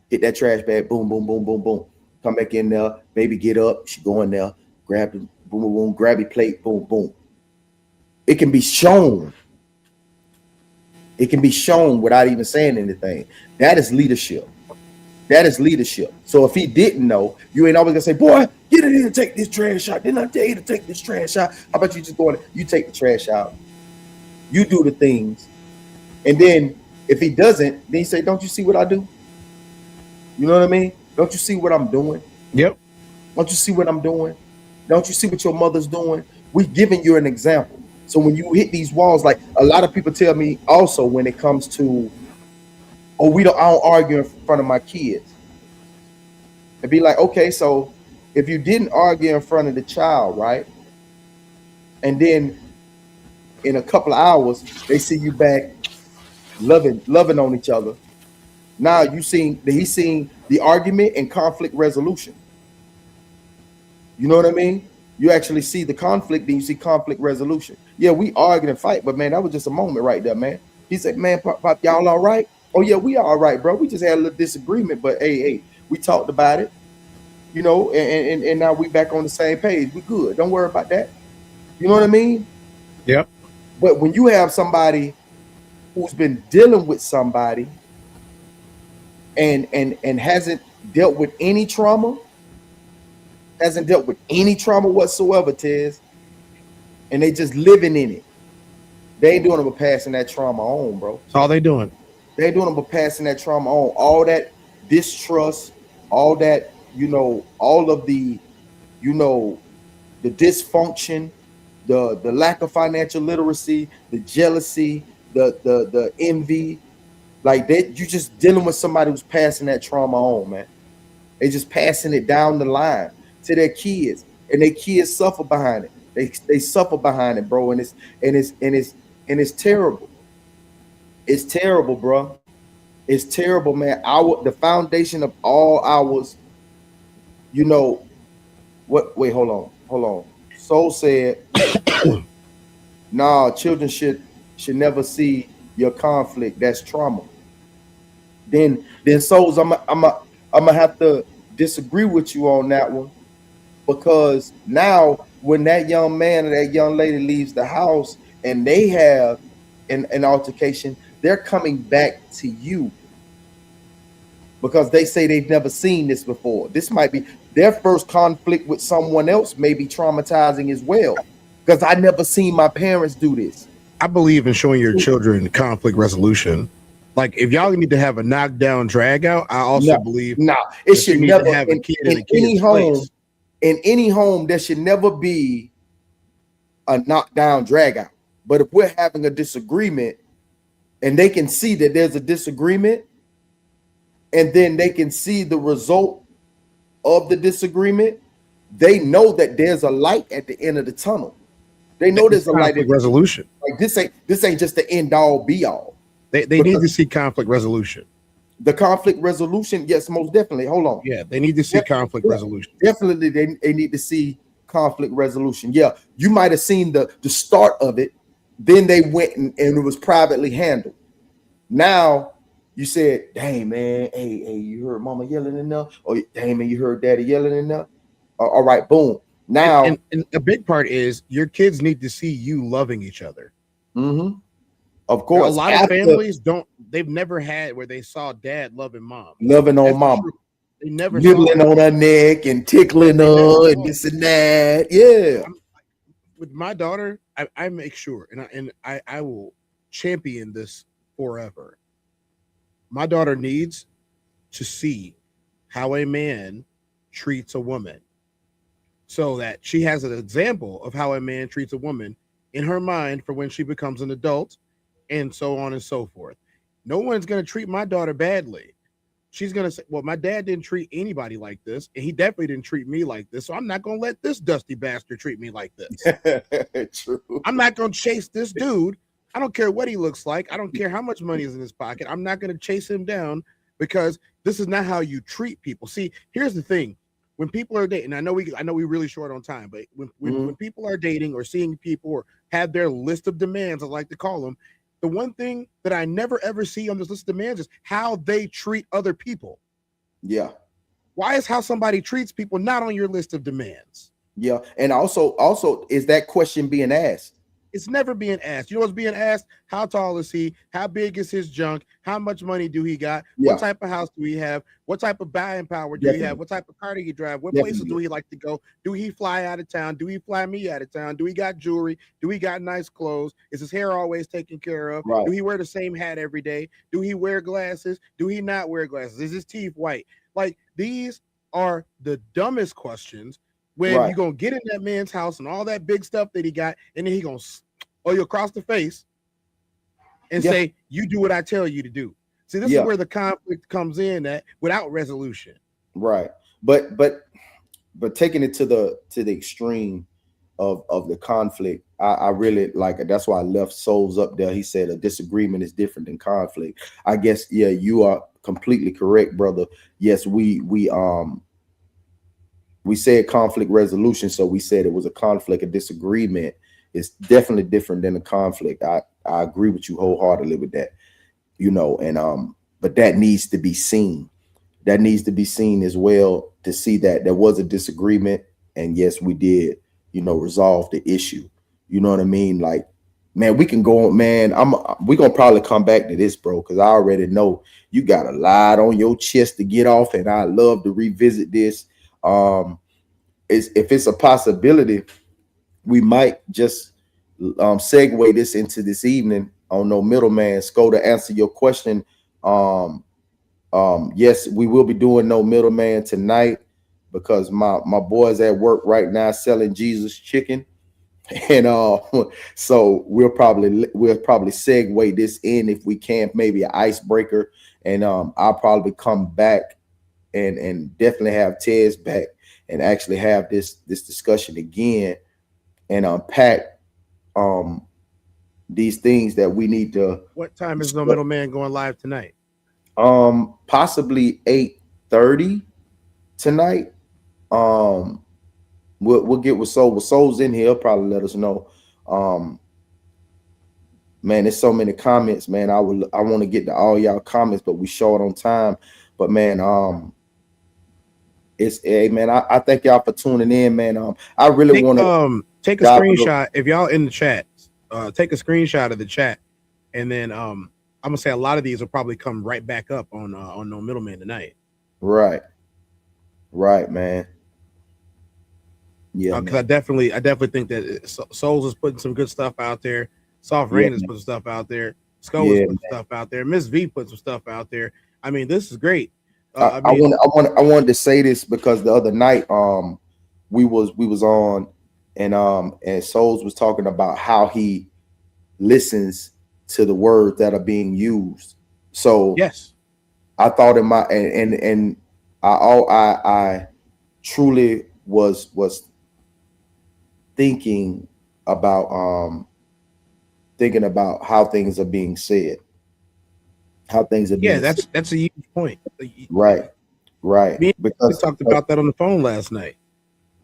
Hit that trash bag. Boom, boom, boom, boom, boom. Come back in there. Baby, get up. She go in there. Grab it. Boom, boom, boom. Grab your plate. Boom, boom. It can be shown. It can be shown without even saying anything. That is leadership. That is leadership. So if he didn't know, you ain't always gonna say, boy, get in here and take this trash out. Didn't I tell you to take this trash out? How about you just go in, you take the trash out. You do the things. And then if he doesn't, then you say, don't you see what I do? You know what I mean? Don't you see what I'm doing? Yep. Don't you see what I'm doing? Don't you see what your mother's doing? We're giving you an example. So when you hit these walls, like a lot of people tell me also when it comes to, oh, I don't argue in front of my kids. It'd be like, okay, so if you didn't argue in front of the child, right? And then in a couple of hours, they see you back loving on each other. Now he's seen the argument and conflict resolution. You know what I mean? You actually see the conflict, then you see conflict resolution. Yeah, we argued and fight, but man, that was just a moment right there, man. He said, man, Pop, y'all all right? Oh yeah, we all right, bro. We just had a little disagreement, but hey, we talked about it, you know, and now we back on the same page. We good. Don't worry about that. You know what I mean? Yep. But when you have somebody who's been dealing with somebody and hasn't dealt with any trauma, whatsoever, Tez, and they just living in it, they ain't doing them but passing that trauma on, bro. That's all they doing. They ain't doing them but passing that trauma on. All that distrust, all that, all of the, the dysfunction, the lack of financial literacy, the jealousy, the envy, like that. You just dealing with somebody who's passing that trauma on, man. They just passing it down the line to their kids, and their kids suffer behind it. They suffer behind it, bro, and it's terrible. It's terrible, bro. It's terrible, man. The foundation of all ours, what? Wait, hold on. Soul said, "Nah, children should never see your conflict. That's trauma." Then Souls, I'm gonna have to disagree with you on that one, because now when that young man or that young lady leaves the house and they have an altercation, they're coming back to you because they say they've never seen this before. This might be their first conflict with someone else, may be traumatizing as well, because I never seen my parents do this. I believe in showing your children conflict resolution. Like, if y'all need to have a knockdown drag out, I also believe it should never have a kid in any home. place. In any home, there should never be a knockdown drag out. But if we're having a disagreement and they can see that there's a disagreement, and then they can see the result of the disagreement, they know that there's a light at the end of the tunnel. They know there's a light at resolution. Like this ain't just the end all be all. They need to see conflict resolution. The conflict resolution, yes, most definitely. Hold on. Yeah, they need to see conflict resolution. Definitely, they need to see conflict resolution. Yeah, you might have seen the start of it. Then they went and it was privately handled. Now you said, "Dang, man, hey, you heard mama yelling enough?" Or, "Dang, man, you heard daddy yelling enough?" All right, boom. Now, and a big part is your kids need to see you loving each other. Mm-hmm. Of course, a lot of families they've never had where they saw dad loving mom. Loving on mom. They never nibbling on her neck and tickling her and this and that. Yeah. With my daughter, I make sure, and I will champion this forever. My daughter needs to see how a man treats a woman, so that she has an example of how a man treats a woman in her mind for when she becomes an adult, and so on and so forth. No one's going to treat my daughter badly. She's going to say, "Well, my dad didn't treat anybody like this, and he definitely didn't treat me like this, so I'm not going to let this dusty bastard treat me like this." True. I'm not going to chase this dude. I don't care what he looks like. I don't care how much money is in his pocket. I'm not going to chase him down, because this is not how you treat people. See, here's the thing. When people are dating, I know we're really short on time, but when people are dating or seeing people or have their list of demands, I like to call them, the one thing that I never ever see on this list of demands is how they treat other people. Yeah. Why is how somebody treats people not on your list of demands? Yeah. And also is that question being asked? It's never being asked. You know what's being asked? How tall is he? How big is his junk? How much money do he got? Yeah. What type of house do he have? What type of buying power do he have? What type of car do he drive? What places do he like to go? Do he fly out of town? Do he fly me out of town? Do he got jewelry? Do he got nice clothes? Is his hair always taken care of? Right. Do he wear the same hat every day? Do he wear glasses? Do he not wear glasses? Is his teeth white? Like, these are the dumbest questions. When you're going to get in that man's house and all that big stuff that he got, and then he going to owe you across the face and say, "You do what I tell you to do." See, this is where the conflict comes in, that without resolution. Right. But taking it to the extreme of the conflict, I really like it. That's why I left Souls up there. He said a disagreement is different than conflict. I guess, yeah, you are completely correct, brother. Yes, we said conflict resolution, so we said it was a conflict, a disagreement. It's definitely different than a conflict. I agree with you wholeheartedly with that, and but that needs to be seen. That needs to be seen as well, to see that there was a disagreement, and yes, we did, resolve the issue. You know what I mean? Like, man, we can go on, man. We gonna probably come back to this, bro, because I already know you got a lot on your chest to get off, and I love to revisit this. If it's a possibility, we might just segue this into this evening on No Middleman. Sco, to answer your question, yes, we will be doing No Middleman tonight because my boys at work right now selling Jesus chicken. And so we'll probably segue this in if we can, maybe an icebreaker, and I'll probably come back and definitely have Tez back and actually have this discussion again and unpack these things that we need to. What time is No Middleman going live tonight? Possibly 8:30 tonight. We'll get with Soul. With Soul's in here, he'll probably let us know. Man, there's so many comments, man. I want to get to all y'all comments, but we short on time. But man, man, I thank y'all for tuning in, man. I really want to take a screenshot if y'all in the chat. Take a screenshot of the chat, and then I'm gonna say a lot of these will probably come right back up on No Middleman tonight. Right, man. Yeah, because I definitely think that Souls is putting some good stuff out there. Soft Rain is putting stuff out there. Sco is putting stuff out there. Miss V put some stuff out there. I mean, this is great. I wanted to say this because the other night we was on and Souls was talking about how he listens to the words that are being used. So yes, I thought in my and I truly was thinking about how things are being said, how things are being said. That's a huge point. Right. Because we talked about that on the phone last night.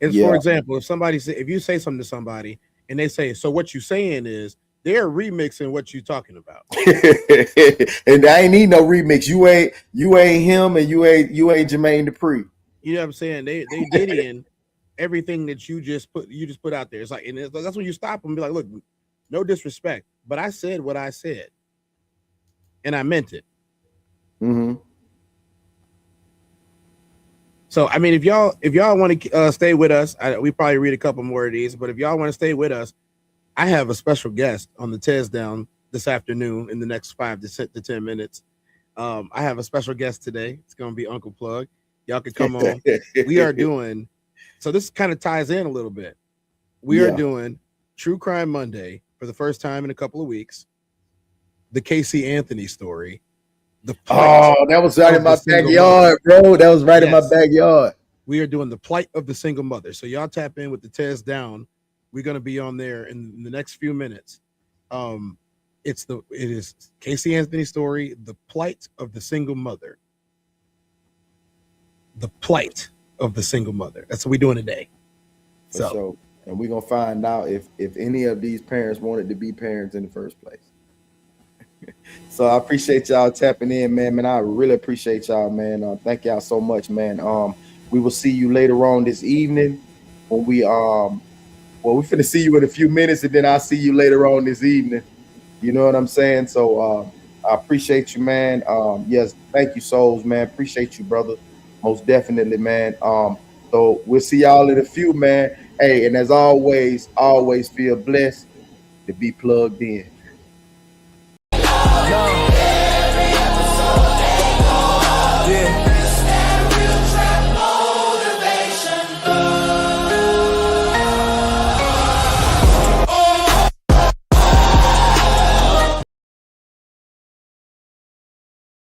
For example, if you say something to somebody and they say, "So what you saying is," they're remixing what you're talking about. And I ain't need no remix. You ain't him, and you ain't Jermaine Dupri. You know what I'm saying? They diddying everything that you just put out there. It's like, and that's when you stop them and be like, look, no disrespect, but I said what I said, and I meant it. Mm-hmm. So, I mean, if y'all want to stay with us, we probably read a couple more of these, but if y'all want to stay with us, I have a special guest on the Tez Down this afternoon in the next 5 to 10 minutes. I have a special guest today. It's going to be Uncle Plug. Y'all can come on. We are doing, so this kind of ties in a little bit. We are doing True Crime Monday for the first time in a couple of weeks. The Casey Anthony story. That was right in my backyard, bro. That was right in my backyard. We are doing the plight of the single mother. So y'all tap in with the Tez Down. We're going to be on there in the next few minutes. It is Casey Anthony story, the plight of the single mother. The plight of the single mother. That's what we're doing today. So, and we're gonna find out if any of these parents wanted to be parents in the first place. So I appreciate y'all tapping in, man. I really appreciate y'all, man. Thank y'all so much, man. We will see you later on this evening when we're finna see you in a few minutes, and then I'll see you later on this evening. You know what I'm saying? So I appreciate you, man. Yes, thank you, Souls, man. Appreciate you, brother. Most definitely, man. So we'll see y'all in a few, man. Hey, and as always feel blessed to be plugged in.